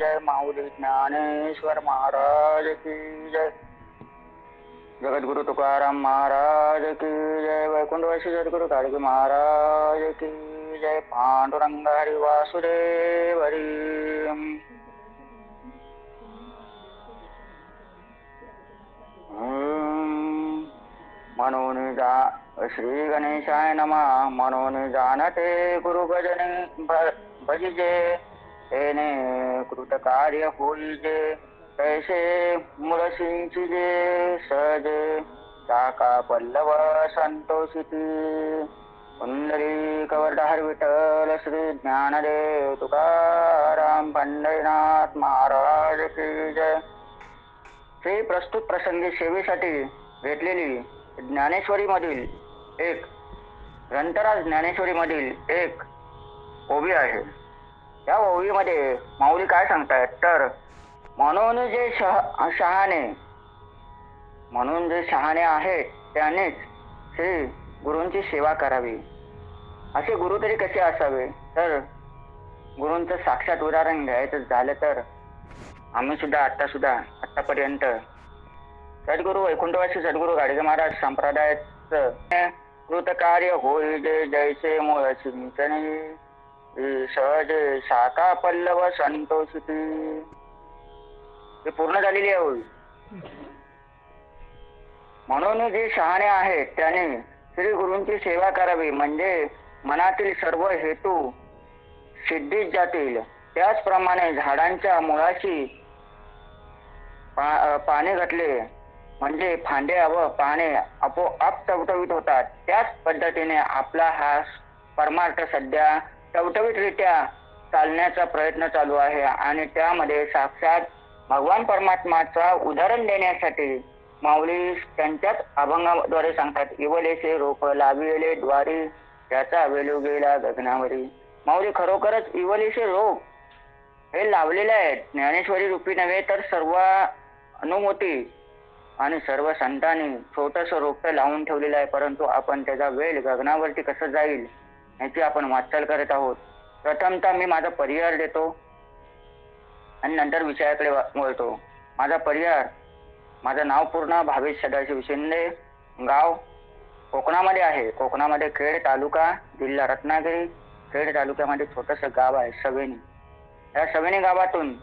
जय. माऊली ज्ञानेश्वर महाराज की जय. जगद्गुरु तुकाराम महाराज की जय. वैकुंठवासी सद्गुरु गाडगे महाराज की जय. पांडुरंग हरी वासुदेव हरी. म्हणून श्री गणेशाय नमः. म्हणून जाणते गुरु भजने भजिजे, तेने कृत कार्य होईजे. तैसे मूळ सिंचिजे सहजे, शाखा पल्लव संतोषिती. पुंडरी कवर्धहर विठ्ठल श्री ज्ञानदेव तुकाराम पंढरीनाथ महाराज की जय. श्री प्रस्तुत प्रसंगी सेवेसाठी भेटलेली ज्ञानेश्वरी मधील एक ग्रंथराज ज्ञानेश्वरी मधील एक ओवी आहे. या ओवीमध्ये माऊली काय सांगतायत तर, म्हणून जे शहाणे आहेत त्यानेच श्री गुरूंची सेवा करावी. असे गुरु तरी कसे असावे तर, गुरूंचं साक्षात उदाहरण घ्यायचं झालं तर आम्ही सुद्धा आतापर्यंत सद्गुरु वैकुंठवासी सद्गुरु गाडगे महाराज संप्रदायाचं कृत कार्य होई जे, जैसे मूळ सिंचनी सहजे शाखा पल्लव संतोषिती. हे पूर्ण झालेली आहे होई. म्हणून जे शहाणे आहेत त्याने श्री गुरूंची सेवा करावी, म्हणजे मनातील सर्व हेतू सिद्धीत जातील. त्याचप्रमाणे झाडांच्या मुळाशी पाणी घातले म्हणजे फांद्या व पाने आपोआप टवटवीत होतात. त्याच पद्धतीने आपला हा परमार्थ सध्या टवटवीतरित्या चालण्याचा प्रयत्न चालू आहे आणि त्यामध्ये साक्षात भगवान परमात्माचा उदाहरण देण्यासाठी माऊली त्यांच्याच अभंगाद्वारे सांगतात. इवलेसे रोप लाविले द्वारी, त्याचा वेलू गेला गगनावरी. माऊली खरोखरच इवलेसे रोप हे लावलेले आहेत. ज्ञानेश्वरी रूपी नव्हे तर सर्व अनुमती आणि सर्व संतांनी छोटस रोपट लावून ठेवलेलं आहे, परंतु आपण त्याचा वेल गगनावरती कसं जाईल याची आपण वाटचाल करत आहोत. प्रथमतः मी माझा परिहार देतो आणि नंतर विषयाकडे वळतो. माझा परिहार, माझं नाव पूर्ण भावेश सदाशिव शिंदे, गाव कोकणामध्ये आहे. कोकणामध्ये खेड तालुका, जिल्हा रत्नागिरी. खेड तालुक्यामध्ये छोटस गाव आहे सवेनी. या सवेनी गावातून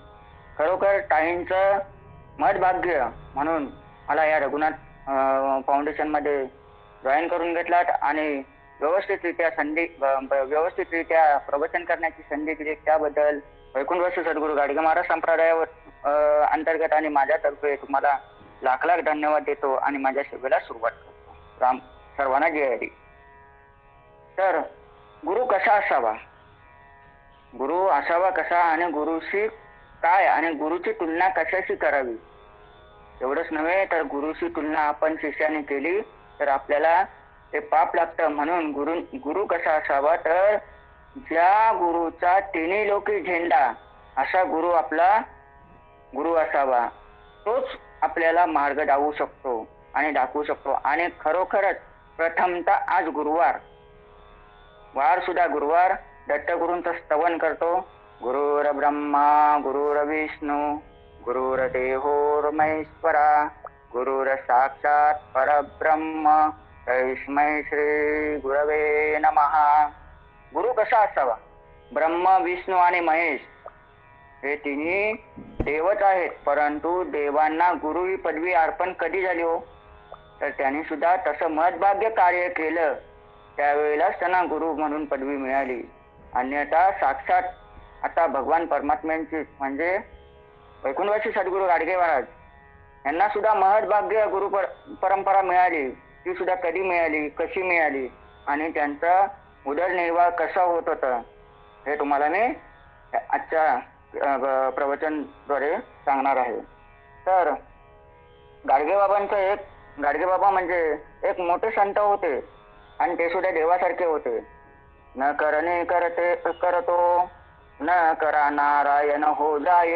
खरोखर ताईंचं मदभाग्य म्हणून मला या रघुनाथ फाउंडेशन मध्ये जॉईन करून घेतलात आणि व्यवस्थितरित्या प्रवचन करण्याची संधी दिली. त्याबद्दल वैकुंठवासी सद्गुरु गाडगे महाराज संप्रदायावर अंतर्गत आणि माझ्यातर्फे तुम्हाला लाख लाख धन्यवाद देतो आणि माझ्या सेवेला सुरुवात करतो. राम सर्वांना जय हरी. तर गुरु कसा असावा, गुरु असावा कसा आणि गुरुशी काय आणि गुरुची तुलना कशाशी करावी, एवढंच नव्हे तर गुरुशी तुलना आपण शिष्याने केली तर आपल्याला ते पाप लागतं. म्हणून गुरु कसा असावा तर, ज्या गुरुचा तिन्ही लोकी झेंडा असा गुरु आपला गुरु असावा. तोच आपल्याला मार्ग दाखवू शकतो. आणि खरोखरच प्रथमतः आज वार सुद्धा गुरुवार दत्तगुरूंचं स्तवन करतो. गुरुर ब्रह्मा गुरुर विष्णू गुरुर्देवो महेश्वरा, गुरुर साक्षात परब्रह्म तस्मै श्री गुरवे नमः. गुरु कसा असावा? ब्रह्म, विष्णू आणि महेश हे तिन्ही देवच आहेत, परंतु देवांना गुरु ही पदवी अर्पण कधी झाली हो तर त्यांनी सुद्धा तसं महत्भाग्य कार्य केलं त्यावेळेलाच त्यांना गुरु म्हणून पदवी मिळाली. अन्यथा साक्षात आता भगवान परमात्म्यांची म्हणजे वैकुंठवासी सद्गुरु गाडगे महाराज यांना सुद्धा महत्भाग्य गुरु परंपरा मिळाली. ती सुद्धा कधी मिळाली, कशी मिळाली आणि त्यांचा उदरनिर्वाह कसा होत होता हे तुम्हाला मी आजच्या प्रवचनद्वारे सांगणार आहे. तर गाडगे बाबा म्हणजे एक मोठे संत होते आणि ते सुद्धा देवासारखे होते. न करणे करतो, न करा नारायण हो जाय,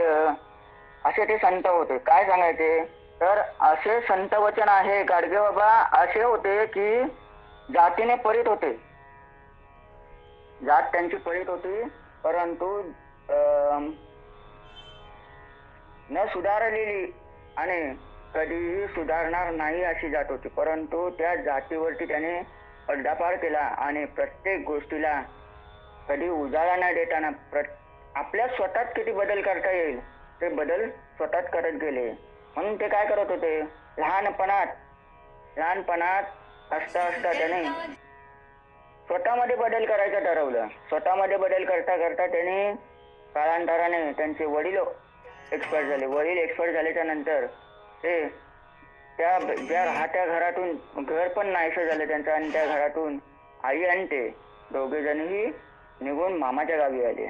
असे ते संत होते. काय सांगायचे तर असे संत वचन आहे. गाडगे बाबा असे होते की जातीने परीत होते, जात त्यांची परीत होती, परंतु न सुधारलेली आणि कधीही सुधारणार नाही अशी जात होती, परंतु त्या जातीवरती त्याने पडदाफाड केला आणि प्रत्येक गोष्टीला कधी उजाळा न देताना आपल्या स्वतःत किती बदल करता येईल ते बदल स्वतःच करत गेले. म्हणून ते काय करत होते, लहानपणात असता असता त्याने स्वतःमध्ये बदल करायचं ठरवलं. स्वतःमध्ये बदल करता करता त्याने कालांतराने त्यांचे वडील एक्सपायर झाले. वडील एक्सपायर झाल्याच्या नंतर ते त्या ज्या राहत्या घरातून घर पण नाहीसं झालं त्यांचं, आणि त्या घरातून आई आणि ते दोघे जणही निघून मामाच्या गावी आले.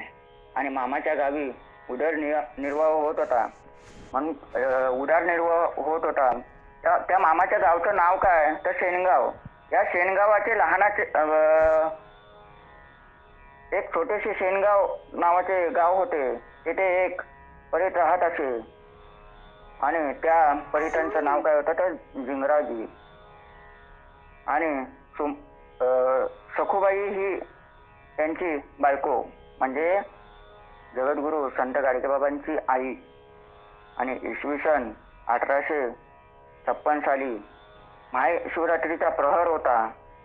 आणि मामाच्या गावी उदरनिर्वाह होत होता. म्हणून उदरनिर्वाह होत होता. त्या मामाच्या गावचं नाव काय तर शेणगाव. या शेणगावाचे लहानाचे एक छोटेसे शेणगाव नावाचे गाव होते. तिथे एक परीट राहत असे आणि त्या परीटांचं नाव काय होतं तर झिंगराजी. आणि सखूबाई ही त्यांची बायको, म्हणजे जगद्गुरु संत गाडगेबाबांची आई. आणि इसवी सन 1856 साली महाशिवरात्रीचा प्रहर होता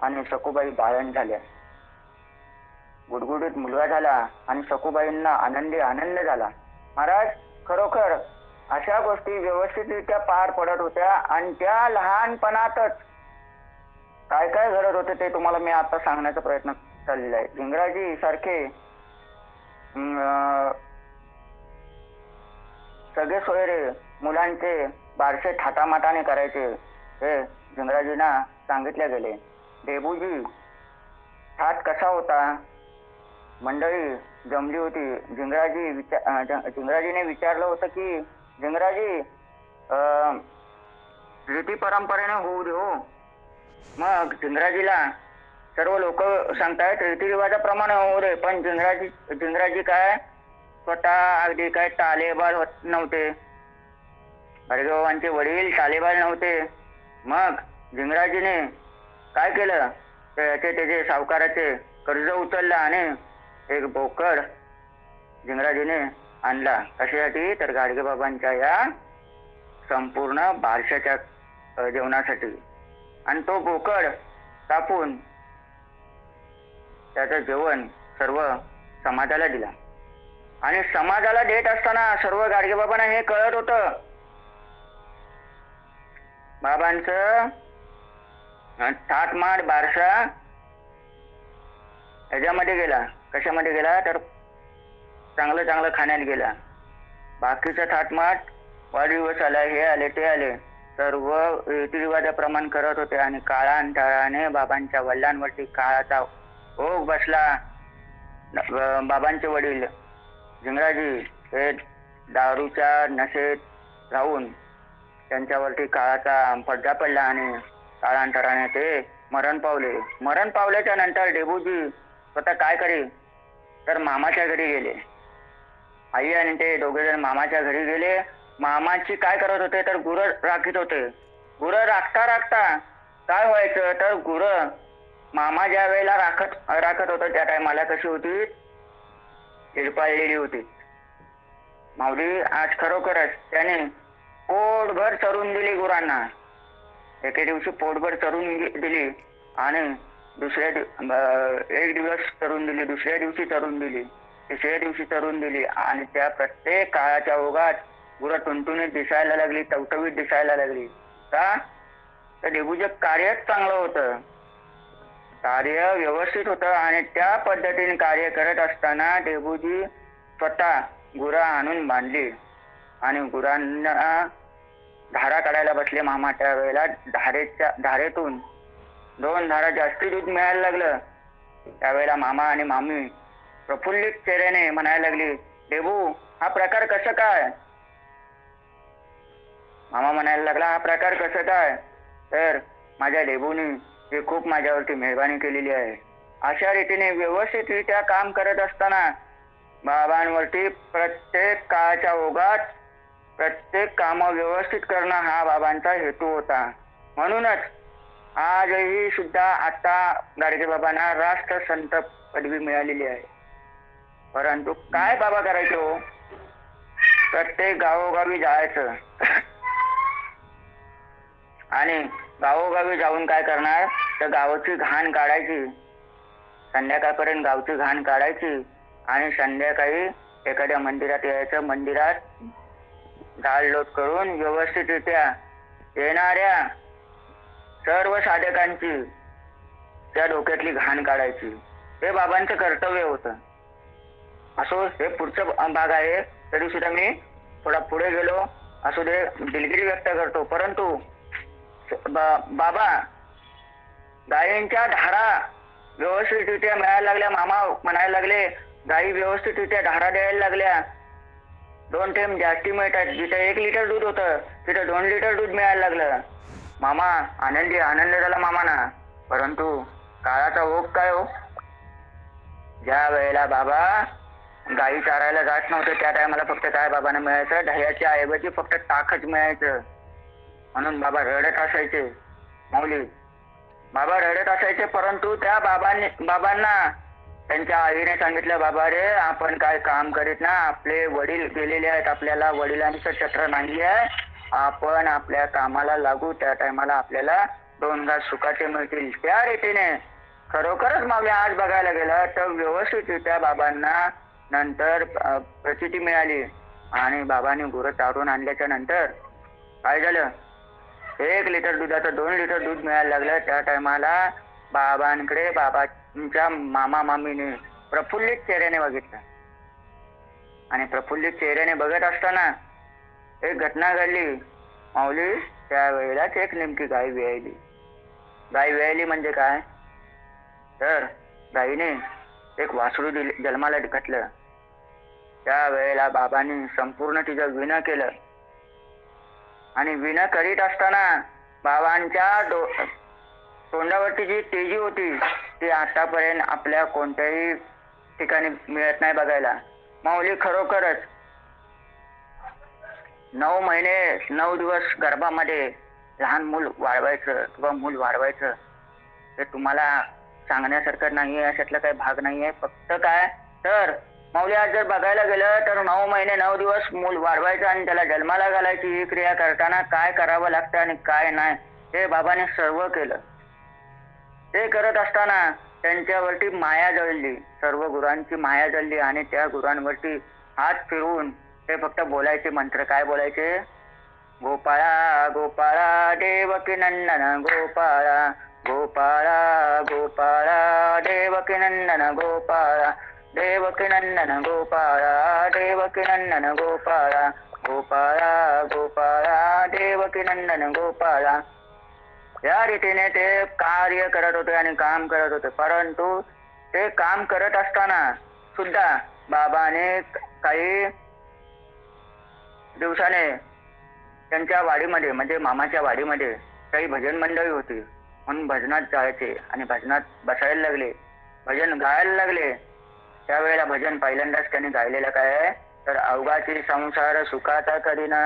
आणि सखूबाई बाळंत झाल्या. गुडगुडीत मुलगा झाला आणि सखूबाईंना आनंद झाला. महाराज, खरोखर अशा गोष्टी व्यवस्थितरित्या पार पडत होत्या आणि त्या लहानपणातच काय काय घडत होते ते तुम्हाला मी आता सांगण्याचा प्रयत्न चाललेला आहे. झिंगराजी सारखे सगळे सोयरे मुलांचे बारसे थाटामाटाने करायचे हे झिंगराजींना सांगितले गेले. डेबूजी थाट कसा होता, मंडळी जमली होती. झिंगराजीने विचारलं होतं की झिंगराजी रीती परंपरेने होऊ दे हो. मग झिंगराजीला सर्व लोक सांगतायत रीतिरिवाजाप्रमाणे होऊ दे, पण झिंगराजी काय स्वतः अगदी काय तालेबाज नव्हते. गाडगेबाबांचे वडील तालेबाज नव्हते. मग झिंगराजीने काय केलं, त्याचे सावकाराचे कर्ज उचललं आणि एक बोकड झिंगराजीने आणला. कशासाठी तर गाडगेबाबांच्या या संपूर्ण बारशाच्या जेवणासाठी. आणि तो बोकड कापून त्याचं जेवण सर्व समाजाला दिला. आणि समाजाला देत असताना सर्व गाडगेबाबांना हे कळत होतं बाबांचं थाटमाट बारसा ह्याच्यामध्ये गेला. कशामध्ये गेला तर चांगलं खाण्यात गेला. बाकीचं थाटमाट वाढदिवस आला, हे आले ते आले, सर्व रीतिरिवाजाप्रमाणे करत होते. आणि काळांतराने बाबांच्या वडिलांवरती काळाचा ओघ बसला. बाबांचे वडील झिंगराजी हे दारूच्या नशेत राहून त्यांच्यावरती काळाचा पडदा पडला आणि काळांतराने ते मरण पावले. मरण पावल्याच्या नंतर डेबूजी स्वतः काय करी तर मामाच्या घरी गेले. आई आणि ते दोघे जण मामाच्या घरी गेले. मामाची काय करत होते तर गुरं राखीत होते. गुरं राखता काय व्हायचं तर गुरं मामा ज्या वेळेला राखत होतं त्या टायमाला कशी होती, हिरपाळलेली होती. माऊली आज खरोखरच त्याने पोटभर चरून दिली गुरांना. एके दिवशी पोटभर चरून दिली आणि एक दिवस चरून दिली, दुसऱ्या दिवशी चरून दिली, तिसऱ्या दिवशी चरून दिली. आणि त्या प्रत्येक काळाच्या ओघात गुरं टुनटुनीत दिसायला लागली, टवटवीत दिसायला लागली. का तर डेबूचं कार्यच चांगलं होतं, कार्य व्यवस्थित होतं. आणि त्या पद्धतीने कार्य करत असताना डेबूजी स्वतः गुरं आणून बांधली आणि गुरांना धारा काढायला बसले. मामा त्या वेळेला धारेतून 2 धारा जास्ती दूध मिळायला लागलं. त्यावेळेला मामा आणि मामी प्रफुल्लित चेहऱ्याने म्हणायला लागली, डेबू हा प्रकार कसं काय. मामा म्हणायला लागला, हा प्रकार कसं काय तर माझ्या डेबूने हे खूप माझ्यावरती मेहरबानी केलेली आहे. अशा रीतीने व्यवस्थितरित्या काम करत असताना बाबांवरती प्रत्येक काळाच्या ओघात प्रत्येक काम व्यवस्थित करणं हा बाबांचा हेतू होता. म्हणूनच आजही सुद्धा आता गाडगेबाबांना राष्ट्रसंत पदवी मिळालेली आहे. परंतु काय बाबा करायचे हो, प्रत्येक गावोगावी जायचं आणि गावोगावी जाऊन काय करणार तर गावाची घाण काढायची, संध्याकाळपर्यंत गावची घाण काढायची आणि संध्याकाळी एखाद्या मंदिरात यायचं, मंदिरात झाड लोट करून व्यवस्थितरित्या येणाऱ्या सर्व साधकांची त्या डोक्यातली घाण काढायची. हे बाबांचं कर्तव्य होतं. असो, हे पुढचं भाग आहे तरी सुद्धा मी थोडा पुढे गेलो असू दे, दिलगिरी व्यक्त करतो. परंतु बाबा गायींच्या धारा व्यवस्थितरित्या मिळायला लागल्या. मामा म्हणायला लागले गायी व्यवस्थितरित्या धारा द्यायला लागल्या, 2 थेंब जास्ती मिळतात. जिथे 1 लिटर दूध होतं तिथे 2 लिटर दूध मिळायला लागलं. मामा आनंद झाला मामाना. परंतु काळाचा ओघ काय हो, ज्या वेळेला बाबा गायी चारायला जात नव्हते त्या टायमाला फक्त काय बाबांना मिळायचं, दह्याच्या ऐवजी फक्त ताकच मिळायचं. म्हणून बाबा रडत असायचे. माऊली बाबा रडत असायचे. परंतु त्या बाबांना त्यांच्या आईने सांगितलं, बाबा रे आपण काय काम करीत ना, आपले वडील गेलेले आहेत, आपल्याला वडिलांचं छत्र नाही आहे, आपण आपल्या कामाला लागू, त्या टायमाला आपल्याला 2 घास सुखाचे मिळतील. त्या रीतीने खरोखरच माऊली आज बघायला गेलं तर व्यवस्थितरित्या बाबांना नंतर प्रचिती मिळाली आणि बाबांनी गुरं चारून आणल्याच्या नंतर काय झालं, 1 लिटर दुधाचं 2 लिटर दूध मिळायला लागलं. त्या टायमाला बाबांकडे बाबांच्या मामा मामीने प्रफुल्लित चेहऱ्याने बघितलं आणि प्रफुल्लित चेहऱ्याने बघत असताना एक घटना घडली माऊली. त्यावेळेलाच एक नेमकी गाय व्यायली. गाय व्यायली म्हणजे काय तर गायीने एक वासरू जन्माला घातलं. त्यावेळेला बाबांनी संपूर्ण तिचं विणं केलं आणि विणं करीत असताना बाबांच्या तोंडावरती जी तेजी होती ती आतापर्यंत आपल्या कोणत्याही ठिकाणी मिळत नाही बघायला. माऊली खरोखरच 9 महिने 9 दिवस गर्भामध्ये लहान मूल वाढवायचं किंवा मूल वाढवायचं हे तुम्हाला सांगण्यासारखं नाहीये, अशातला काही भाग नाहीये. फक्त काय तर माऊली आज जर बघायला गेलं तर 9 महिने 9 दिवस मूल वाढवायचं आणि त्याला जन्माला घालायची ही क्रिया करताना काय करावं लागतं आणि काय नाही हे बाबाने सर्व केलं. ते करत असताना त्यांच्यावरती माया जळली, सर्व गुरांची माया जळली आणि त्या गुरांवरती हात फिरवून ते फक्त बोलायचे मंत्र. काय बोलायचे, गोपाळा गोपाळा देवकी नंदन गोपाळा, गोपाळा गोपाळा देवकी नंदन गोपाळा, देवकी नंदन गोपाळा, देवकी नंदन गोपाळा, गोपाळा गोपाळा देवकी नंदन गोपाळा. या रीतीने ते कार्य करत होते आणि काम करत होते. परंतु ते काम करत असताना सुद्धा बाबाने काही दिवसाने त्यांच्या वाडीमध्ये म्हणजे मामाच्या वाडीमध्ये काही भजन मंडळी होती. म्हणून भजनात जायचे आणि भजनात बसायला लागले, भजन गायला लागले. त्यावेळेला भजन पहिल्यांदाच त्यांनी गायलेलं काय आहे तर अवघाची संसार सुखाचा करीना,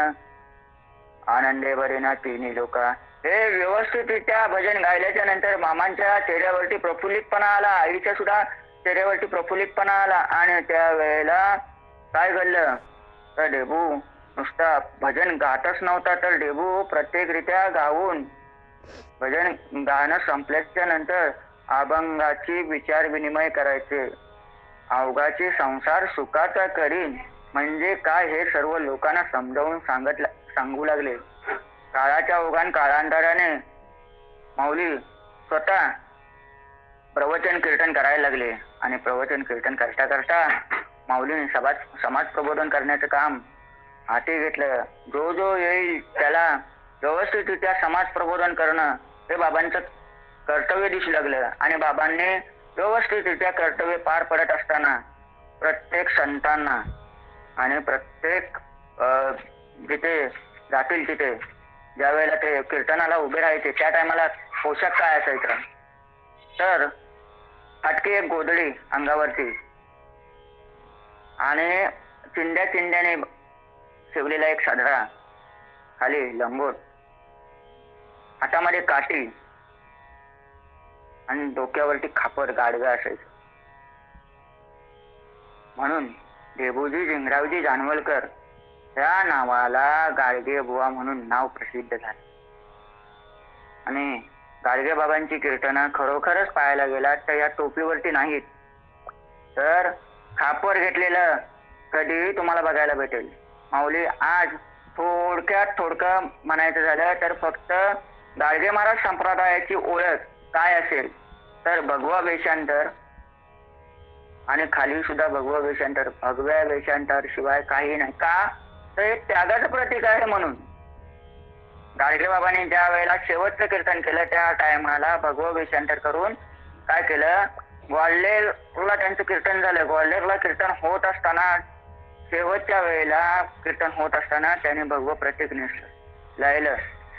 आनंदे भरेना तिन्ही लोका. हे व्यवस्थितरित्या भजन गायल्याच्या नंतर मामांच्या चेहऱ्यावरती प्रफुल्लितपणा आला, आईच्या सुद्धा चेहऱ्यावरती प्रफुल्लितपणा आला. आणि त्यावेळेला काय घडलं तर डेबू नुसता भजन गातच नव्हता तर डेबू प्रत्येकरित्या गाऊन भजन गाणं संपल्याच्या नंतर अभंगाची विचार विनिमय करायचे. अवघाची संसार सुखाचा करीन म्हणजे काय हे सर्व लोकांना समजावून सांगू लागले. काळाच्या ओघान काळांतराने माऊली स्वतः प्रवचन कीर्तन करायला लागले आणि प्रवचन कीर्तन करता करता माऊलीने समाज प्रबोधन करण्याचं काम हाती घेतलं. जो जो येईल त्याला व्यवस्थितरित्या समाज प्रबोधन करणं हे बाबांचं कर्तव्य दिसू लागलं आणि बाबांनी व्यवस्थितरित्या कर्तव्य पार पडत असताना प्रत्येक संतांना आणि प्रत्येक जिथे जातील तिथे ज्या वेळेला ते कीर्तनाला उभे राहायचे त्या टायमाला पोशाख काय असायचा तर फाटकी एक गोधडी अंगावरती आणि चिंध्याने शिवलेला एक सदरा, खाली लंगोट, हातामध्ये काठी आणि डोक्यावरती खापर गाडगा असायचं. म्हणून देबूजी झिंगरावजी जानवलकर त्या नावाला गाडगे बुवा म्हणून नाव प्रसिद्ध झाले. आणि गाडगे बाबांची कीर्तनं खरोखरच पाहायला गेलात तर या टोपीवरती नाहीत, तर खापर घेतलेलं कधीही तुम्हाला बघायला भेटेल. माऊली आज थोडकं म्हणायचं झालं तर फक्त गाडगे महाराज संप्रदायाची ओळख काय असेल तर भगवा वेषांतर आणि खाली सुद्धा भगवा वेषांतर, भगव्या वेषांतर शिवाय काही नाही. का तर हे त्यागाचं प्रतीक आहे. म्हणून गाडगे बाबांनी ज्या वेळेला शेवटचं कीर्तन केलं त्या टायमाला भगवा वेषांतर करून काय केलं, ग्वाल्हेरला त्यांचं कीर्तन झालं. ग्वाल्हेरला कीर्तन होत असताना शेवटच्या वेळेला कीर्तन होत असताना त्याने भगवं प्रतीक लायलं.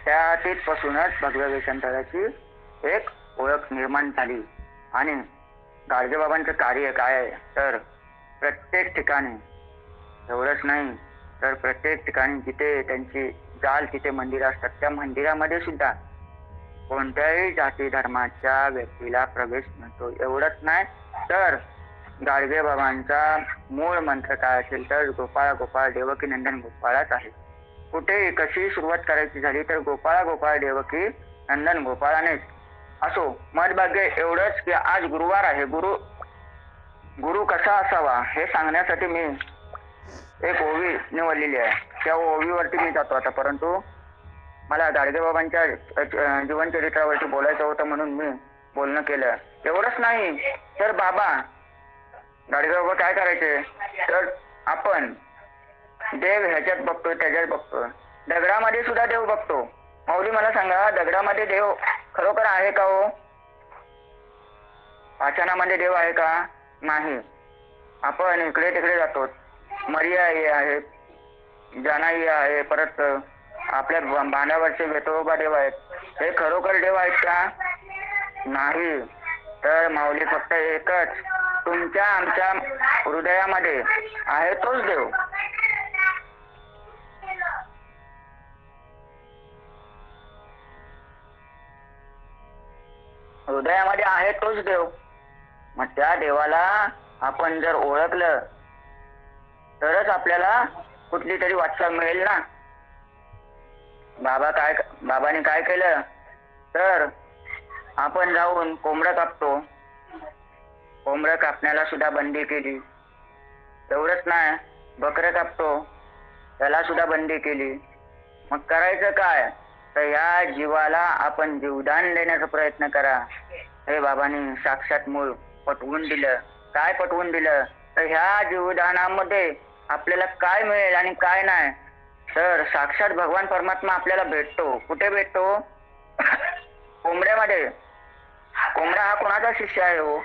त्या तिथपासूनच भगव्या वेषांतराची एक ओळख निर्माण झाली. आणि गाडगे बाबांचं कार्य काय आहे तर प्रत्येक ठिकाणी, एवढंच नाही तर प्रत्येक ठिकाणी जिथे त्यांची जाल तिथे मंदिरं असतात, त्या मंदिरामध्ये सुद्धा कोणत्याही जाती धर्माच्या व्यक्तीला प्रवेश मिळतो. एवढंच नाही तर गाडगे बाबांचा मूळ मंत्र काय असेल तर गोपाळ गोपाळ देवकी नंदन गोपाळच आहे. कुठेही कशी सुरुवात करायची झाली तर गोपाळ गोपाळ देवकी नंदन गोपाळानेच असो. मधभाग्य एवढंच की आज गुरुवार आहे. गुरु कसा असावा हे सांगण्यासाठी मी एक ओवी निवडलेली आहे. त्या ओवीवरती मी जातो आता. परंतु मला गाडगे बाबांच्या जीवनचरित्रावरती बोलायचं होतं म्हणून मी बोलणं केलं. एवढंच नाही तर बाबा गाडगे बाबा काय करायचे तर आपण देव ह्याच्यात बघतो त्याच्यात बघतो, दगडामध्ये सुद्धा देव बघतो. माऊली मला सांगा, दगडामध्ये देव खरोखर आहे का हो? पाषाणामध्ये देव आहे का? नाही. आपण इकडे तिकडे जातो. मरियाई आहे, जानाई आहे, परत आपल्या बांधावरचे वेतोबा देव आहेत. हे खरोखर देव आहेत का? नाही. तर माऊली फक्त एकच तुमच्या आमच्या हृदयामध्ये आहे तोच देव. हृदयामध्ये आहे तोच देव. मग त्या देवाला आपण जर ओळखलं तरच आपल्याला कुठली तरी वाटचाल मिळेल ना. बाबाने काय केलं तर आपण जाऊन कोंबडं कापतो, कोंबडं कापण्याला सुद्धा बंदी केली. एवढंच नाही, बकरं कापतो त्याला सुद्धा बंदी केली. मग करायचं काय तर या जीवाला आपण जीवदान देण्याचा प्रयत्न करा. हे बाबांनी साक्षात मूळ पटवून दिलं. काय पटवून दिलं तर ह्या जीवदानामध्ये आपल्याला काय मिळेल आणि काय नाही तर साक्षात भगवान परमात्मा आपल्याला भेटतो. कुठे भेटतो? कोंबड्यामध्ये. कोंबडा हा कोणाचा शिष्य आहे हो?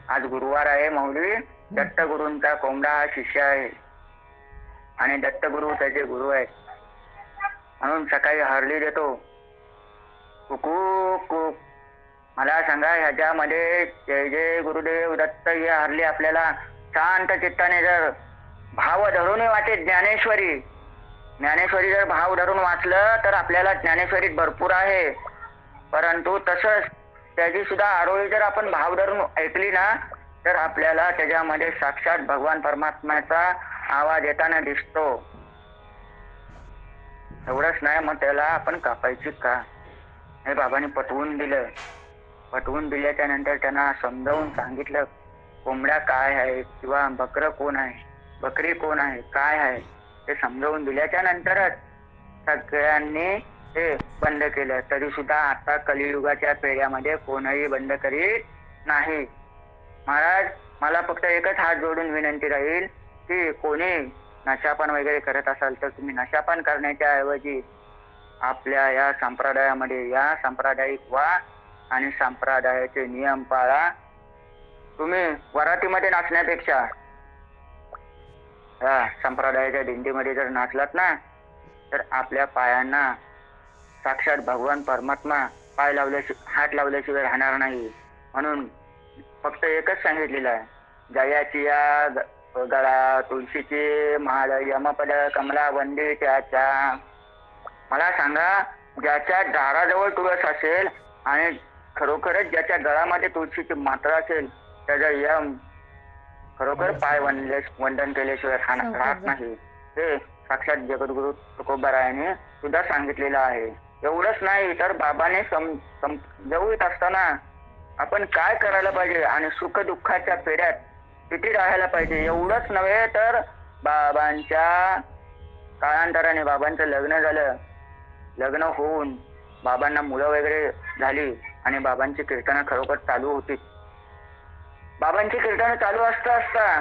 आज गुरुवार आहे माऊली. दत्तगुरूंचा कोंबडा हा शिष्य आहे आणि दत्तगुरु त्याचे गुरु आहेत. म्हणून सकाळी हरली देतो, कुकू कुक. मला सांगा ह्याच्यामध्ये जय जय गुरुदेव दत्त ही हरली आपल्याला शांत चित्ताने जर भाव धरून वाटे ज्ञानेश्वरी जर भाव धरून वाचलं तर आपल्याला ज्ञानेश्वरीत भरपूर आहे. परंतु तसंच त्याची सुद्धा आरोळी जर आपण भाव धरून ऐकली ना तर आपल्याला त्याच्यामध्ये साक्षात भगवान परमात्म्याचा आवाज येताना दिसतो. एवढंच नाही मग त्याला आपण कापायची का? हे बाबांनी पटवून दिलं. पटवून दिल्याच्या नंतर त्यांना समजावून सांगितलं कोंबड्या काय आहे किंवा बकरं कोण आहे, बकरी कोण आहे, काय आहे ते समजावून दिल्याच्या नंतरच सगळ्यांनी ते बंद केलं. तरी सुद्धा आता कलियुगाच्या पेढ्यामध्ये कोणही बंद करीत नाही. महाराज मला फक्त एकच हात जोडून विनंती राहील की कोणी नशापान वगैरे करत असाल तर तुम्ही नशापान करण्याच्या ऐवजी आपल्या या संप्रदायामध्ये या सांप्रदायिक व्हा आणि संप्रदायाचे नियम पाळा. तुम्ही वरातीमध्ये नाचण्यापेक्षा या संप्रदायाच्या दिंडीमध्ये जर नाचलात ना तर आपल्या पायांना साक्षात भगवान परमात्मा हात लावल्याशिवाय राहणार नाही. म्हणून फक्त एकच सांगितलेलं आहे, जयाची या गळा तुळशीची माळ यमपद कमला वंदे त्याच्या. मला सांगा ज्याच्या दाराजवळ तुळस असेल आणि खरोखरच ज्याच्या गळामध्ये तुळशीची मात्रा असेल त्याचा यम खरोखर पाय वंदन केल्याशिवाय राहत नाही. हे साक्षात जगद्गुरु तुकोबारायाने सुद्धा सांगितलेलं आहे. एवढंच नाही तर बाबाने समजवत असताना आपण काय करायला पाहिजे आणि सुख दुःखाच्या फेऱ्यात किती राहायला पाहिजे एवढंच नव्हे तर बाबांच्या काळांतराने बाबांचं लग्न झालं. लग्न होऊन बाबांना मुलं वगैरे झाली आणि बाबांची कीर्तनं खरोखर चालू होती. बाबांची कीर्तन चालू असता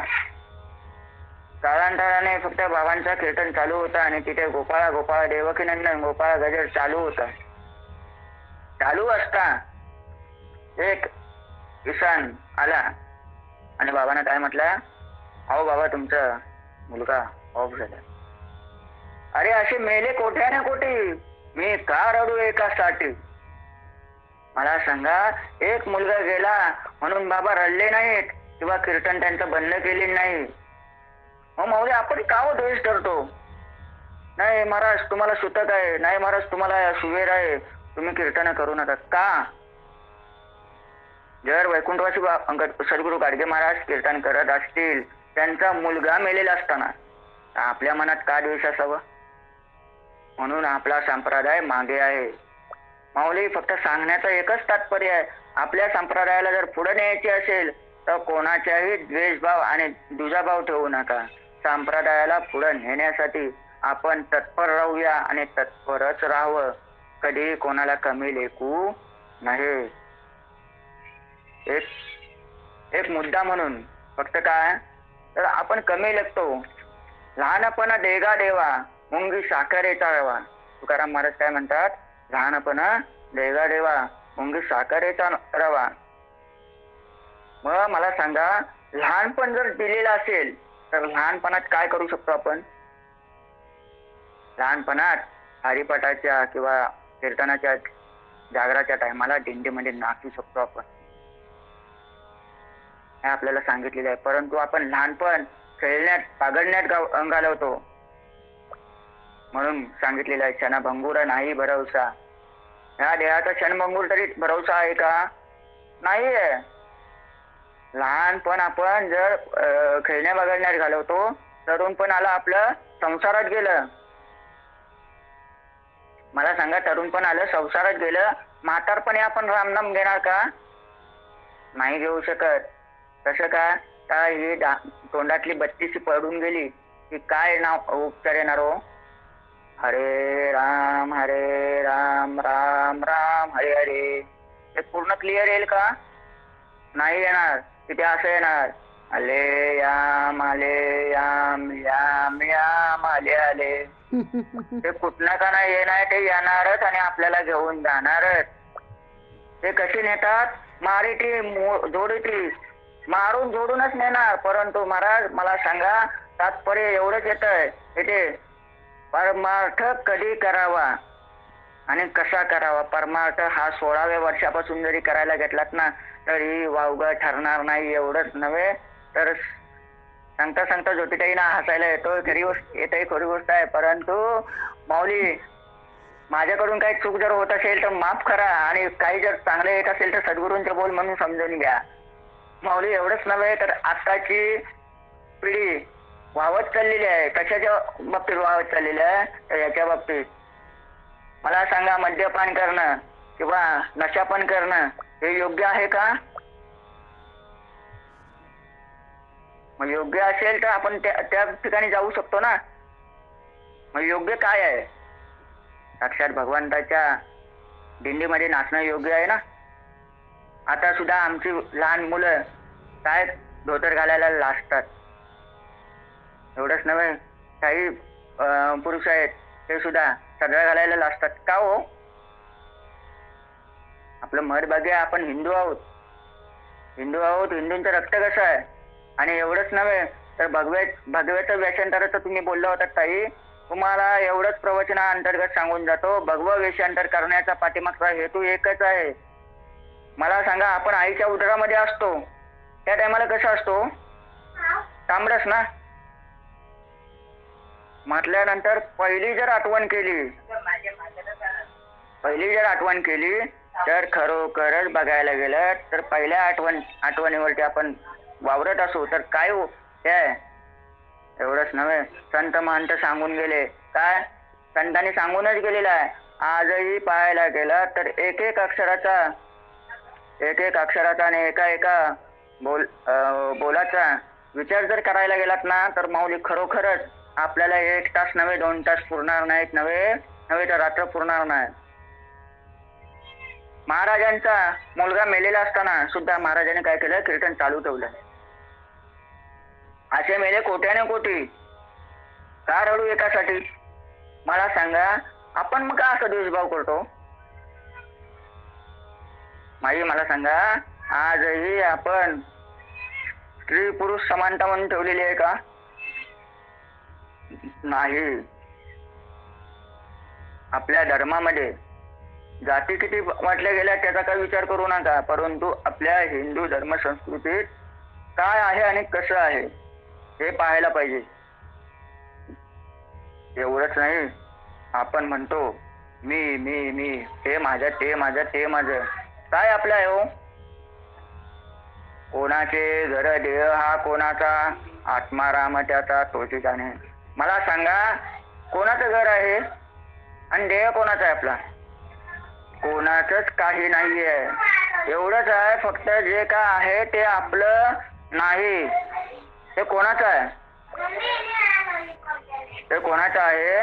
काळांतराने फक्त बाबांचा कीर्तन चालू होता आणि तिथे गोपाळा गोपाळा देवकी नंदन गोपाळा गजर चालू होता. चालू असता एक किसान आला आणि बाबांना काय म्हटलं, अहो बाबा तुमचा मुलगा ऑफ झाला. अरे असे मेले कोठ्याने कोठी, मी का रडू एकासाठी. मला सांगा, एक मुलगा गेला म्हणून बाबा रडले नाहीत किंवा कीर्तन त्यांचं बंद केले नाही. मग माऊली आपण का हो द्वेष करतो. नाही महाराज तुम्हाला सुतक आहे, नाही महाराज तुम्हाला सुवेर आहे, तुम्ही कीर्तन करू नका का. जर वैकुंठवासी सद्गुरु गाडगे महाराज कीर्तन करत असतील, त्यांचा मुलगा मेलेला असताना आपल्या मनात का द्वेष असावा. म्हणून आपला संप्रदाय मागे आहे. माऊली फक्त सांगण्याचं एकच तात्पर्य आहे, आपल्या संप्रदायाला जर पुढे न्यायचे असेल तर कोणाच्याही द्वेषभाव आणि दुजाभाव ठेवू नका. संप्रदायाला पुढे नेण्यासाठी आपण तत्पर राहूया आणि तत्परच राहावं. कधी कोणाला कमी लेखू नाही. एक मुद्दा म्हणून फक्त काय तर आपण कमी लेखतो. लहानपणा देगा देवा मुंगी साखरेचा रवा. तुकाराम महाराज काय म्हणतात, लहानपणा देगा देवा मुंगी साखरेचा रवा. मग मला सांगा, लहानपण जर दिलेलं असेल तर लहानपणात काय करू शकतो आपण. लहानपणात हरिपाठाच्या किंवा कीर्तनाच्या जागराच्या टायमाला दिंडीमध्ये नाचू शकतो आपण, हे आपल्याला सांगितलेलं आहे. परंतु आपण लहानपण खेळण्यात पागडण्यात घालवतो. म्हणून सांगितलेलं आहे, क्षणभंगुर नाही भरवसा. ह्या देहाचा क्षणभंगूर तरी भरवसा आहे का, नाहीये. लहानपण आपण जर खेळण्या बघण्यात घालवतो, तरुणपणाला आपलं संसारात गेलं. मला सांगा, तरुणपण आलं संसारात गेलं, म्हातारपणे आपण रामनाम घेणार का, नाही घेऊ शकत. तसं का ही तोंडातली बत्तीस पडून गेली की काय नाव उपचार येणार हो. हरे राम राम राम हरे हरे. हे पूर्ण क्लिअर येईल का, नाही येणार. तिथे असं येणार, आले याम याम याम आले आले. ते कुठनं का नाही येणार, ते येणारच आणि आपल्याला घेऊन जाणारच. ते कशी नेतात, मारिटी जोडीती मारून जोडूनच नेणार. परंतु महाराज मला सांगा, तात्पर्य एवढंच येतंय इथे, परमार्थ कधी करावा आणि कसा करावा. परमार्थ हा 16व्या वर्षापासून जरी करायला घेतलात ना तरी वावगं ठरणार नाही. एवढंच नव्हे तर सांगता सांगता ज्योतिताईंना हसायला येतोय, खरी गोष्ट आहे. परंतु माऊली, माझ्याकडून काही चूक जर होत असेल तर माफ करा आणि काही जर चांगले येत असेल तर सद्गुरूंचे बोल म्हणून समजून घ्या. माऊली, एवढंच नव्हे तर आताची पिढी वाहत चाललेली आहे. कशाच्या बाबतीत वाहत चाललेली आहे तर याच्या बाबतीत. मला सांगा, मद्यपान करणं किंवा नशापान करणं हे योग्य आहे का. मग योग्य असेल तर आपण त्या ठिकाणी जाऊ शकतो ना. मग योग्य काय आहे, साक्षात भगवंताच्या दिंडीमध्ये नाचणं योग्य आहे ना. आता सुद्धा आमची लहान मुलं काय धोतर घालायला लाजतात. एवढंच नव्हे, काही पुरुष आहेत ते सुद्धा सदरा घालायला लाजतात का हो. आपलं मत बघा, आपण हिंदू आहोत. हिंदूंचं रक्त कसं आहे. आणि एवढंच नव्हे तर भगव्याचं वेषांतराचं तुम्ही बोलला होता ताई, तुम्हाला एवढंच प्रवचना अंतर्गत सांगून जातो, भगव वेषांतर करण्याचा पाठीमागचा हेतू एकच आहे. मला सांगा, आपण आईच्या उदरामध्ये असतो त्या टायमाला कसं असतो, तांबडस ना. म्हटल्यानंतर पहिली जर आठवण केली तर खरोखरच बघायला गेलं तर पहिल्या आठवणीवरती आपण वावरत असू तर काय एवढंच नव्हे, संत महंत सांगून गेले. काय? संतांनी सांगूनच गेलेला आहे. आजही पाहायला गेला तर एक एक अक्षराचा आणि एका बोलाचा विचार जर करायला गेलात ना तर माऊली खरोखरच आपल्याला 1 तास नव्हे 2 तास पुरणार नाहीत, नव्हे तर रात्र पुरणार नाही. महाराजांचा मुलगा मेलेला असताना सुद्धा महाराजांनी काय केलं? कीर्तन चालू ठेवलं. असे मेले कोट्याने कोटी, का रडू एकासाठी? मला सांगा, आपण मग का असा द्वेषभाव करतो? माई मला सांगा, आजही आपण स्त्री पुरुष समानता म्हणून ठेवलेली आहे का? नाही. आपल्या धर्मामध्ये जाती किती वाटल्या गेल्या त्याचा काही विचार करू नका, परंतु आपल्या हिंदू धर्म संस्कृतीत काय आहे आणि कसं आहे हे पाहायला पाहिजे. एवढंच नाही, आपण म्हणतो मी मी मी, हे माझं ते माझं ते माझं. काय आपलं आहे हो? कोणाचे घर देह हा कोणाचा, आत्मा राम त्याचा तोची जाणे. मला सांगा, कोणाचं घर आहे आणि देह कोणाचा आहे आपला? कोणाचंच काही नाहीये. एवढंच आहे फक्त, जे काय आहे ते आपलं नाही. ते कोणाचं आहे? ते कोणाचं आहे?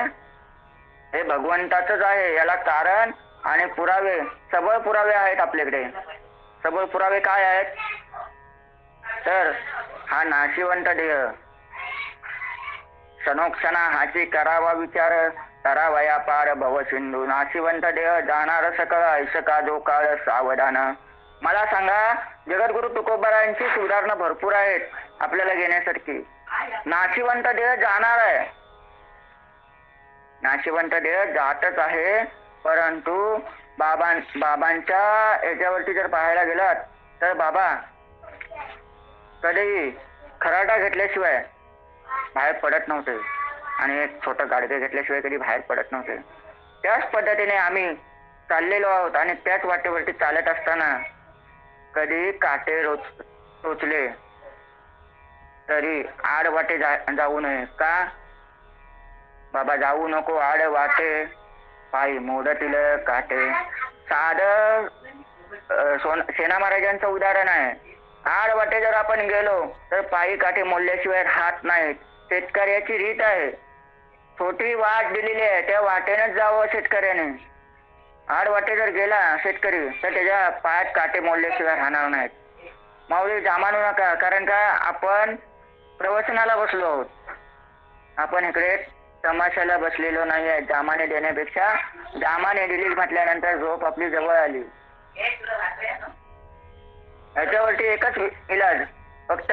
हे भगवंताचंच आहे. याला कारण आणि पुरावे, सबळ पुरावे आहेत आपल्याकडे. सबळ पुरावे काय आहेत? तर हा नाशिवंत देह, सनोक्षणा हाची करावा विचार, करावया पार भव सिंधू. नाशिवंत देह जाणार सकळ, ऐसका जो काळ सावधान. मला सांगा, जगद्गुरु तुकोबारायांची उदाहरणं भरपूर आहेत आपल्याला घेण्यासारखी. नाशिवंत देह जाणार आहे, नाशिवंत देह जातच आहे, परंतु बाबांच्या याच्यावरती जर पाहायला गेलात तर बाबा कधीही खराटा घेतल्याशिवाय बाहेर पडत नव्हते आणि एक छोटं गाडगे घेतल्याशिवाय कधी बाहेर पडत नव्हते. त्याच पद्धतीने आम्ही चाललेलो आहोत आणि त्याच वाटेवरती चालत असताना कधी काटे टोचले तरी आड वाटे जाऊ नये. का बाबा? जाऊ नको आड वाटे, पायी मोडतील काटे. साध सेना महाराजांचं उदाहरण आहे. आड वाटे जर आपण गेलो तर पायी काटे मोडल्याशिवाय राहत नाहीत. शेतकऱ्याची रीत आहे, छोटी वाट दिलेली आहे, त्या वाटेनच जावं शेतकऱ्याने. आड वाटे जर गेला शेतकरी तर त्याच्या पायात काटे मोडल्याशिवाय राहणार नाहीत. माऊली जामानू नका, कारण का आपण प्रवचनाला बसलो आहोत, आपण इकडे तमाशाला बसलेलो नाही आहे. जामाने देण्यापेक्षा जामाने दिली म्हटल्यानंतर झोप आपली जवळ आली. याच्यावरती एकच इलाज, फक्त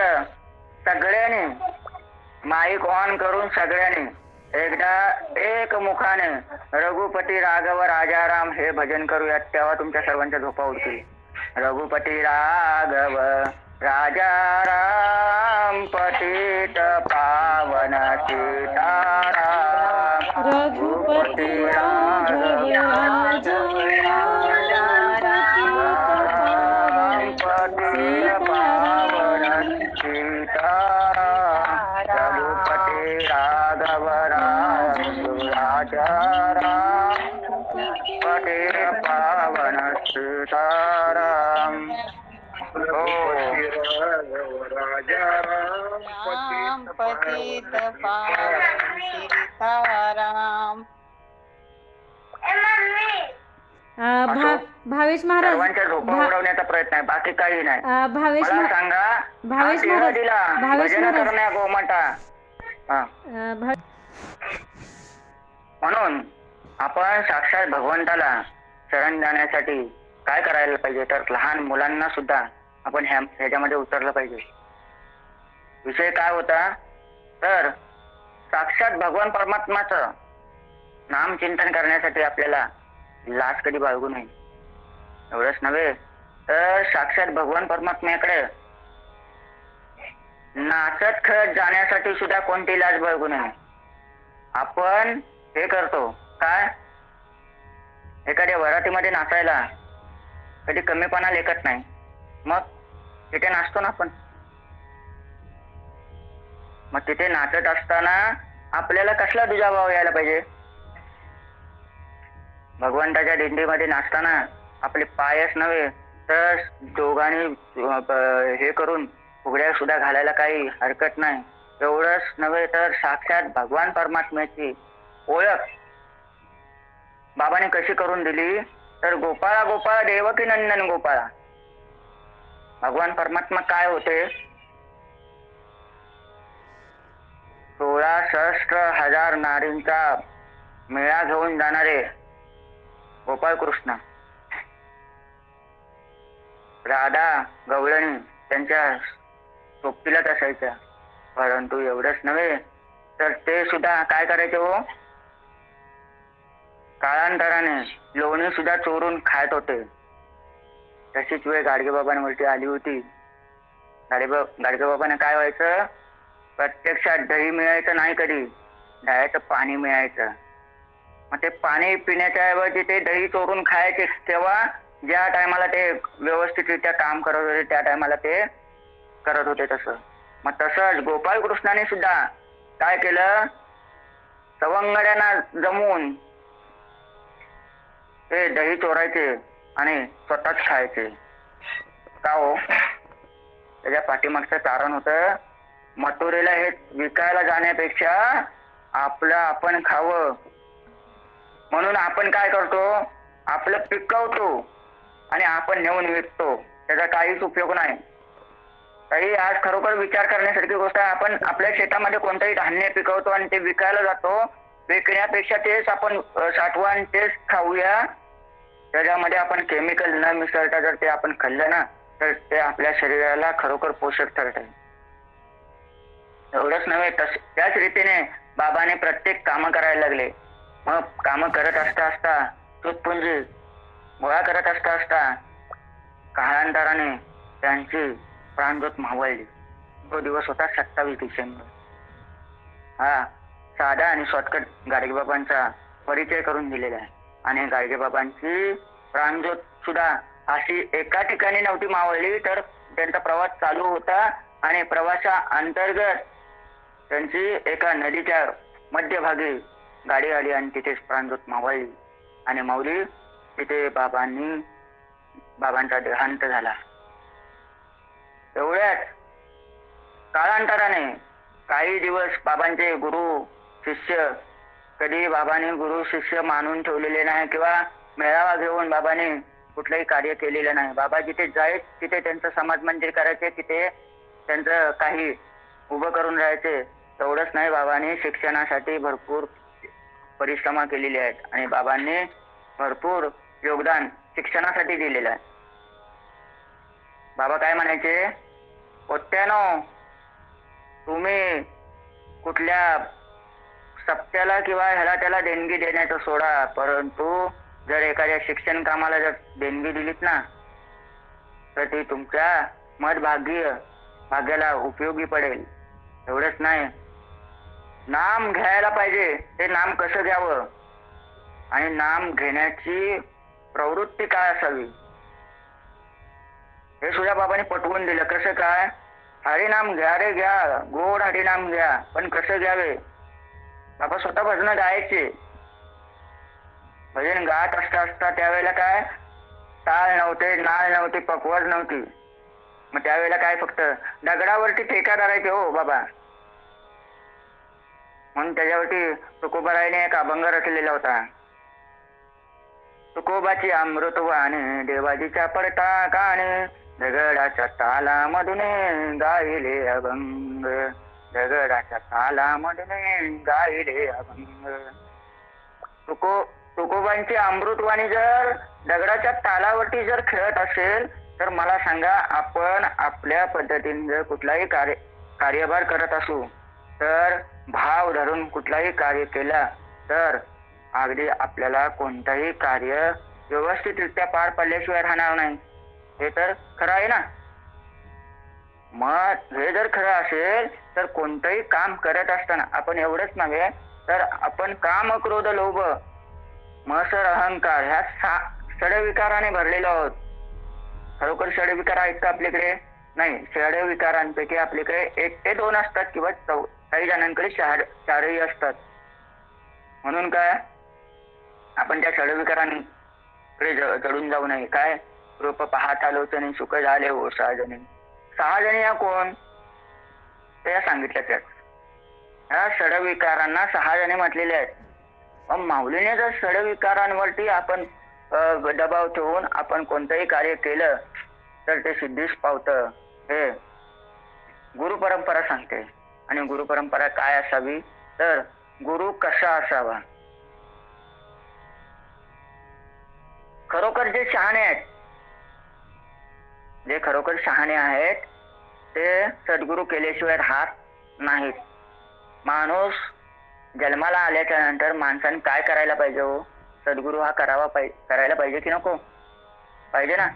सगळ्यांनी माईक ऑन करून सगळ्यांनी एकदा एक मुखाने रघुपती राघव राजाराम हे भजन करूयात, तेव्हा तुमच्या सर्वांच्या झोपा उठतील. रघुपती राघव राजाराम पतित पावन सीताराम. रघुपती राघव राजाराम पतित पावन सीताराम. रघुपती राघव राजाराम पतित पावन सीताराम. राम पतित पावन सीताराम. भावेश महाराज, सर्वांच्या झोपा उडवण्याचा प्रयत्न आहे, बाकी काही नाही. भावेश मला सांगा, भावेश महाराज, भावेश महाराज करण्या गोमाता. म्हणून आपण साक्षात भगवंताला शरण जाण्यासाठी काय करायला पाहिजे? तर लहान मुलांना सुद्धा आपण ह्याच्यामध्ये उतरलं पाहिजे. विषय काय होता? तर साक्षात भगवान परमात्माचं नाम चिंतन करण्यासाठी आपल्याला लाज कधी बाळगू नये. एवढंच नव्हे तर साक्षात भगवान परमात्म्याकडे नाचत खेळत जाण्यासाठी सुद्धा कोणती लाज बाळगू नये. आपण हे करतो काय, एखाद्या वरातीमध्ये नाचायला कधी कमीपणा लेखत नाही, मग तिथे नाचतो ना आपण. मग तिथे नाचत असताना आपल्याला कसला दुजाभाव यायला पाहिजे? भगवंताच्या दिंडीमध्ये नाचताना आपले पायच नव्हे तर दोघांनी हे करून फुगड्या सुद्धा घालायला काही हरकत नाही. एवढंच नव्हे तर साक्षात भगवान परमात्म्याची ओळख बाबाने कशी करून दिली तर गोपाळा गोपाळा देवकी नंदन गोपाळा. भगवान परमात्मा काय होते? 16,000 नारींचा मेळा घेऊन जाणारे गोपाळ कृष्ण. राधा गवळणी त्यांच्या सोबतीलाच असायच्या. परंतु एवढंच नव्हे तर ते सुद्धा काय करायचे हो? काळांतराने लोणी सुद्धा चोरून खात होते. तशीच वेळ गाडगेबाबांवरती आली होती. गाडगेबाबांना काय व्हायचं? प्रत्यक्षात दही मिळायचं नाही, कधी दह्याचं पाणी मिळायचं. मग ते पाणी पिण्याच्या ऐवजी ते दही चोरून खायचे. तेव्हा ज्या टायमाला ते व्यवस्थितरित्या काम करत होते त्या टायमाला ते करत होते तसं. मग तसंच गोपाळ कृष्णाने सुद्धा काय केलं? सवंगड्यांना जमवून ते दही चोरायचे आणि स्वतःच खायचे. का हो? त्याच्या पाठीमागचं कारण होतं, मथुरेला हे विकायला जाण्यापेक्षा आपलं आपण खावं. म्हणून आपण काय करतो? आपलं पिकवतो आणि आपण नेऊन विकतो. त्याचा काहीच उपयोग नाही. तरी आज खरोखर विचार करण्यासारखी गोष्ट आहे. आपण आपल्या शेतामध्ये कोणतंही धान्य पिकवतो आणि ते विकायला जातो. विकण्यापेक्षा तेच आपण साठवण तेच खाऊया. त्याच्यामध्ये आपण केमिकल न मिसळता जर ते आपण खाल्लं ना तर ते आपल्या शरीराला खरोखर पोषक ठरत आहे. एवढंच नव्हे त्याच रीतीने बाबाने प्रत्येक कामं करायला लागले. मग कामं करत असता असता तुटपुंजी गोळा करत असता असता काळांतराने त्यांची प्राणज्योत मावळली. तो दिवस होता 27 डिसेंबर. हा साधा आणि शॉर्टकट गाडगेबाबांचा परिचय करून दिलेला आहे. आणि गाडगेबाबांची प्राणज्योत सुद्धा अशी एका ठिकाणी नव्हती मावळली, तर त्यांचा प्रवास चालू होता आणि प्रवासा अंतर्गत त्यांची एका नदीच्या मध्यभागी गाडी आली आणि तिथेच प्राणज्योत मावळली. आणि माऊली तिथे बाबांचा देहांत झाला. एवढ्याच काळांतराने काही दिवस बाबांचे गुरु शिष्य, कधी बाबांनी गुरु शिष्य मानून ठेवलेले नाही किंवा मेळावा घेऊन बाबांनी कुठलंही कार्य केलेलं नाही. बाबा जिथे जायचे तिथे त्यांचं समाज मंदिर करायचे, तिथे त्यांचं काही उभं करून राहायचे. एवढंच नाही, बाबांनी शिक्षणासाठी भरपूर परिश्रम केलेले आहेत आणि बाबांनी भरपूर योगदान शिक्षणासाठी दिलेलं आहे. बाबा काय म्हणायचे? पोट्यानो, तुम्ही कुठल्या सप्त्याला किंवा ह्याला त्याला देणगी देण्याचं सोडा, परंतु जर एखाद्या शिक्षण कामाला जर देणगी दिलीत ना तर ती तुमच्या भाग्याला उपयोगी पडेल. एवढंच नाही, नाम घ्यायला पाहिजे. ते नाम कसं घ्यावं आणि नाम घेण्याची प्रवृत्ती काय असावी हे सुद्धा बाबांनी पटवून दिलं. कसं काय? हरिनाम घ्या रे घ्या, गोड हरिनाम घ्या, पण कसं घ्यावे? बाबा स्वतः भजन गायचे. भजन गात असता त्यावेळेला काय टाळ नव्हते, नाळ नव्हती, पकवाज नव्हती. मग त्यावेळेला काय फक्त दगडावरती ठेका धरायचे हो बाबा. म्हणून त्याच्यावरती तुकोबारायने एक अभंग रचलेला होता. तुकोबाची अमृतवाणी देवाजीच्या पडता काने, दगडाच्या तालामधून गायले अभंग, दगडाच्या तालामधून गायले अभंग. तुकोबांची अमृतवाणी जर दगडाच्या तालावरती जर खेळत असेल तर मला सांगा, आपण आपल्या पद्धतीने जर कुठलाही कार्यभार करत असू तर भाव धरून कुठलाही कार्य केला तर अगदी आपल्याला कोणताही कार्य व्यवस्थितरित्या पार पडल्याशिवाय राहणार नाही. हे तर खरं आहे ना. मग हे जर खरं असेल तर कोणतंही काम करत असताना आपण एवढंच नव्हे तर आपण काम, क्रोध, लोभ, मत्सर, अहंकार ह्या षडविकाराने भरलेलो आहोत. खरोखर षडविकार आहेत का आपल्याकडे? नाही. षडविकारांपैकी आपल्याकडे 1 ते 2 असतात किंवा काही जणांकडे चारही असतात. म्हणून काय आपण त्या षडविकारांकडे चढून जाऊ नये. काय रूप पाहता लोचनी सुख झाले हो 6 जणी. 6 जणी या कोण ते सांगितलं. त्यात ह्या षडविकारांना 6 जणी म्हटलेले आहेत. मग माऊलीने जर षडविकारांवरती आपण दबाव ठेवून आपण कोणतंही कार्य केलं तर ते सिद्धीस पावतं हे गुरु परंपरा सांगते. आणि गुरु परंपरा काय असावी तर गुरु कसा असावा. खरोखर जे शहाणे आहेत, जे खरोखर शहाणे आहेत ते सद्गुरु केल्याशिवाय राहत नाहीत. माणूस जन्माला आल्याच्या नंतर माणसाने काय करायला पाहिजे हो? सद्गुरु हा करायला पाहिजे की नको? पाहिजे ना.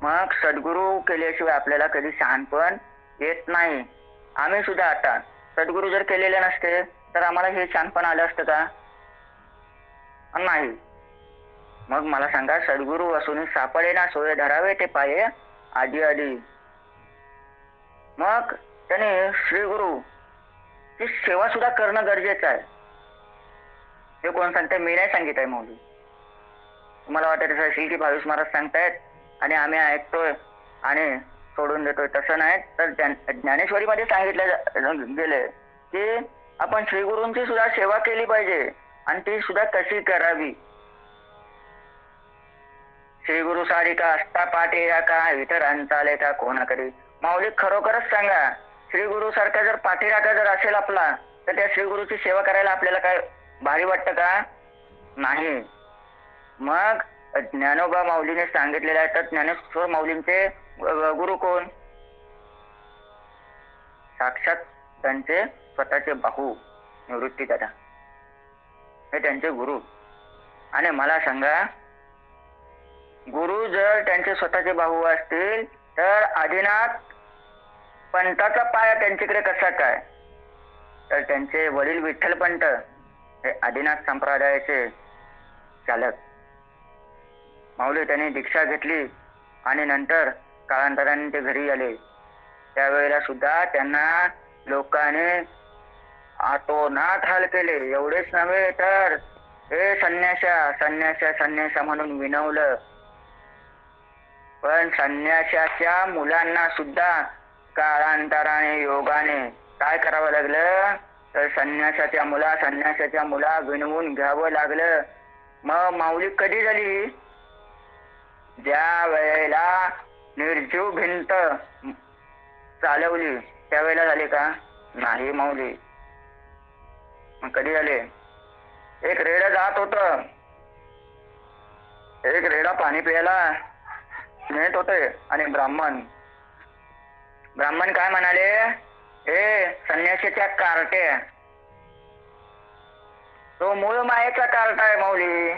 मग सद्गुरु केल्याशिवाय आपल्याला कधी शहाणपण येत नाही. आम्ही सुद्धा आता सद्गुरु जर केलेले नसते तर आम्हाला हे शहाणपण आलं असतं का? नाही. मग मला सांगा, सद्गुरु असून सापडे ना सोय धरावे ते पाये आधी आधी. मग त्याने श्रीगुरु ची सेवा सुद्धा करणं गरजेचं आहे. हे कोण सांगताय? मी नाही सांगित आहे मौली. तुम्हाला वाटत असेल की 22 महाराज सांगतायत आणि आम्ही ऐकतोय आणि सोडून देतोय. तसं नाही. तर ज्ञानेश्वरी मध्ये सांगितलं गेले की आपण श्रीगुरूंची सुद्धा सेवा केली पाहिजे आणि ती सुद्धा कशी करावी. श्रीगुरु सारिका असता पाठीरा का इतरांचा लेखा कोणाकडे. माऊली खरोखरच सांगा, श्रीगुरु सारखा जर पाठीराखा जर असेल आपला तर त्या श्रीगुरूची सेवा करायला आपल्याला काय भारी वाटतं का? नाही. मग ज्ञानोबा माऊलीने सांगितलेलं आहे. तर ज्ञानेश्वर माऊलींचे गुरु कोण? साक्षात त्यांचे स्वतःचे भाऊ निवृत्ती दादा हे त्यांचे गुरु. आणि मला सांगा, गुरु जर त्यांचे स्वतःचे भाऊ असतील तर आदिनाथ पंथाचा पाया त्यांच्याकडे कसा काय? तर त्यांचे वडील विठ्ठल पंत हे आदिनाथ संप्रदायाचे चालक. माऊली त्यांनी दीक्षा घेतली आणि नंतर कालांतराने ते घरी आले. त्यावेळेला सुद्धा त्यांना लोकांनी आतोनात हाल केले. एवढेच नव्हे तर हे संन्यासा संन्यासा संन्यासा म्हणून विनवलं. पण संन्यासाच्या मुलांना सुद्धा कालांतराने योगाने काय करावं लागलं तर संन्यासाच्या मुला विनवून घ्यावं लागलं. मग माऊली कधी झाली? ज्या वेळेला निर्जीव भिंत चालवली त्यावेळेला झाले का? नाही माऊली. मग कधी झाले? एक रेडा जात होत. एक रेडा पाणी प्यायला नेत होते आणि ब्राह्मण काय म्हणाले? हे संन्यासीच्या कार्टे, तो मूळ मायेचा कार्ट आहे माऊली.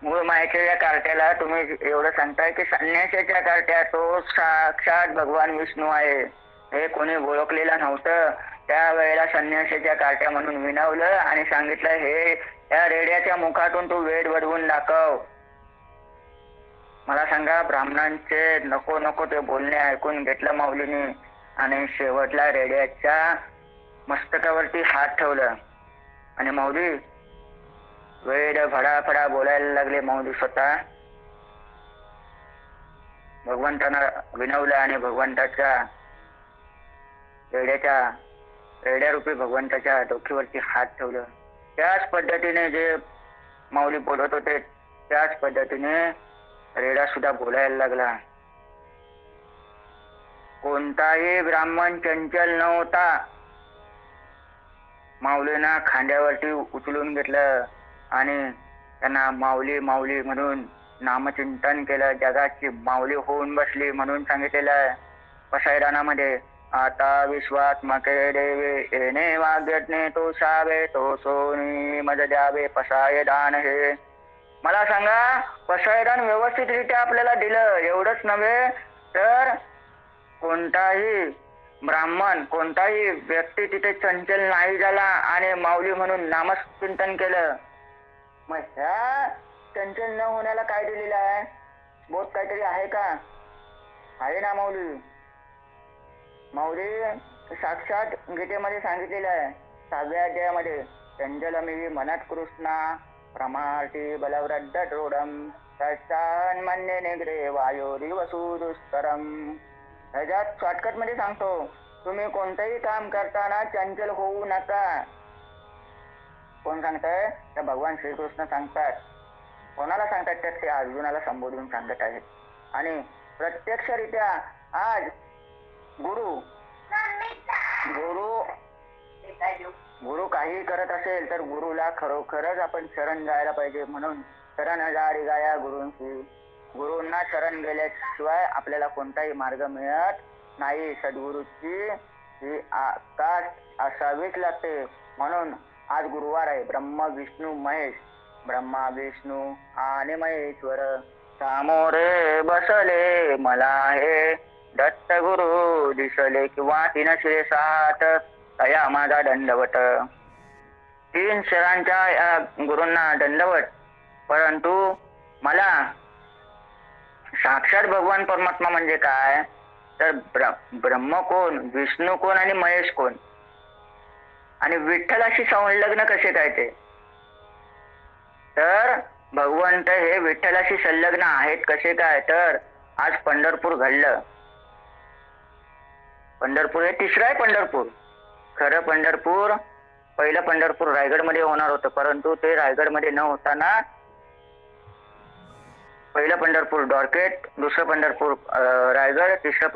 मूळ मायेच्या या कार्ट्याला तुम्ही एवढं सांगताय की संन्यासाच्या कार्ट्या तो साक्षात भगवान विष्णू आहे. हे कोणी ओळखलेलं नव्हतं. त्यावेळेला संन्यासाच्या कार्ट्या म्हणून विनवलं आणि सांगितलं हे या रेड्याच्या मुखातून तू वेड वडवून दाखव. मला सांगा, ब्राह्मणांचे नको नको ते बोलणे ऐकून घेतलं माऊलीने आणि शेवटला रेड्याच्या मस्तकावरती हात ठेवलं आणि माऊली वेड फडाफडा बोलायला लागले. माऊली स्वतः भगवंतांना विनवलं आणि भगवंताच्या रेड्यारूपी भगवंताच्या डोक्यावरती हात ठेवलं. त्याच पद्धतीने जे माऊली बोलत होते त्याच पद्धतीने रेडा सुद्धा बोलायला लागला. कोणताही ब्राह्मण चंचल नव्हता. माऊलींना खांद्यावरती उचलून घेतलं आणि त्यांना माऊली माऊली म्हणून नामचिंतन केलं. जगाची माऊली होऊन बसली म्हणून सांगितलेलं आहे पसायदानामध्ये. आता विश्वात्मके देवे येणे वाग्यज्ञे तो सावे तो सोनी मज द्यावे पसाय दान. हे मला सांगा, पसायदान व्यवस्थितरित्या आपल्याला दिलं. एवढंच नव्हे तर कोणताही ब्राह्मण कोणताही व्यक्ती तिथे चंचल नाही झाला आणि माऊली म्हणून नामचिंतन केलं. मग ह्या चंचल न होण्याला काय दिलेलं आहे? बोध काहीतरी आहे का? आहे ना माऊली. माऊली साक्षात गीतेमध्ये सांगितलेलं आहे 6व्या अध्यायामध्ये चंचल मी मनात कृष्णा प्रमार्टी बलवृद्ध दृढम तस्तान्मन्ये निग्रे वायोरी वसुदुस्तरम. ह्याच्यात शॉर्टकट मध्ये सांगतो, तुम्ही कोणतंही काम करताना चंचल होऊ नका. कोण सांगताय? तर भगवान श्रीकृष्ण सांगतात. कोणाला सांगतात? तर ते अर्जुनाला संबोधून सांगत आहेत. आणि प्रत्यक्षरित्या आज गुरु काही करत असेल तर गुरुला खरोखरच आपण शरण जायला पाहिजे. म्हणून शरण जारी गाया गुरूंशी. गुरूंना शरण गेल्याशिवाय आपल्याला कोणताही मार्ग मिळत नाही. सद्गुरूची ही कास्ट असावीच लागते. म्हणून आज गुरुवार आहे. ब्रह्मा विष्णू महेश, ब्रह्मा विष्णू आणि महेश्वर सामोरे बसले मला हे दत्त गुरु दिसले किंवा 3 शिरे 7 तया माझा दंडवट. 3 शिरांच्या गुरूंना दंडवट. परंतु मला साक्षात भगवान परमात्मा म्हणजे काय? तर ब्रह्म कोण, विष्णू कोण आणि महेश कोण, आणि विठ्ठलाशी संलग्न कसे काय ते? तर भगवंत हे विठ्ठलाशी संलग्न आहेत कसे काय? तर आज पंढरपूर घडलं. पंढरपूर हे 3रं आहे. पंढरपूर खरं पंढरपूर पहिलं पंढरपूर रायगडमध्ये होणार होतं, परंतु ते रायगडमध्ये न होताना पहिलं पंढरपूर डॉर्केट, दुसरं पंढरपूर रायगड, 3रं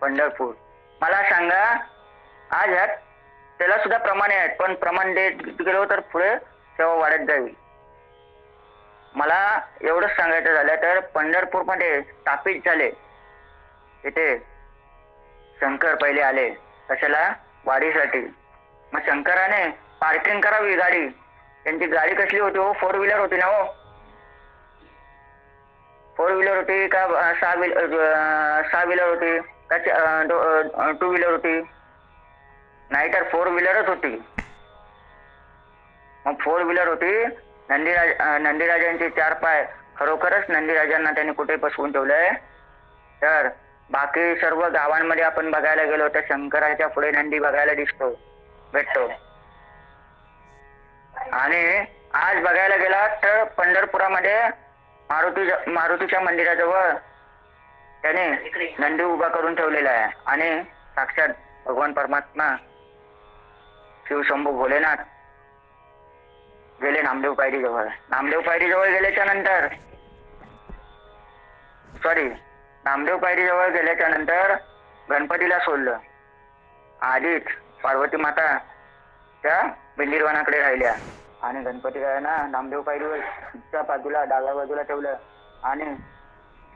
पंढरपूर. मला सांगा, आज ह्यात त्याला सुद्धा प्रमाणे आहेत, पण प्रमाण देत गेलो तर पुढे सेवा वाढत जाईल. मला एवढंच सांगायचं झालं तर पंढरपूर मध्ये स्थापित झाले. तिथे शंकर पहिले आले. कशाला? वारीसाठी. मग शंकराने पार्किंग करावी गाडी. त्यांची गाडी कसली होती हो? 4 व्हीलर होती ना हो? 4 व्हीलर होती का 6 व्हीलर होती का 2 व्हीलर होती? नाही तर 4 व्हीलरच होती. मग 4 व्हीलर होती. नंदीराजांचे 4 पाय. खरोखरच नंदीराजांना त्यांनी कुठे बसवून ठेवलंय? तर बाकी सर्व गावांमध्ये आपण बघायला गेलो तर शंकराच्या पुढे नंदी बघायला भेटतो. आणि आज बघायला गेला तर पंढरपुरामध्ये मारुतीच्या मंदिराजवळ त्याने नंदी उभा करून ठेवलेला आहे. आणि साक्षात भगवान परमात्मा शिवशंभू भोलेनाथ गेले नामदेव पायरीजवळ. नामदेव पायरीजवळ गेल्याच्या नंतर गणपतीला सोडलं. आधीच पार्वती माता त्या बिंदीरवनाकडे राहिल्या आणि गणपतीला ना नामदेव पायरीच्या बाजूला डाव्या बाजूला ठेवलं. आणि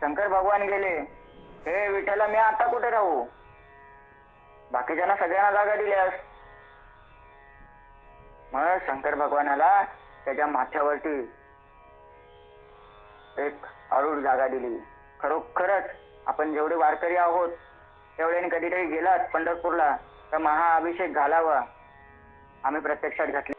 शंकर भगवान गेले. हे विठ्ठला, मी आता कुठे राहू? बाकीच्यांना सगळ्यांना जागा दिल्यास. मग शंकर भगवानाला त्याच्या माथ्यावरती एक अरूढ जागा दिली. खरोखरच आपण जेवढे वारकरी आहोत तेवढ्याने कधीतरी गेलात पंढरपूरला तर महाअभिषेक घालावा. आम्ही प्रत्यक्षात घातले.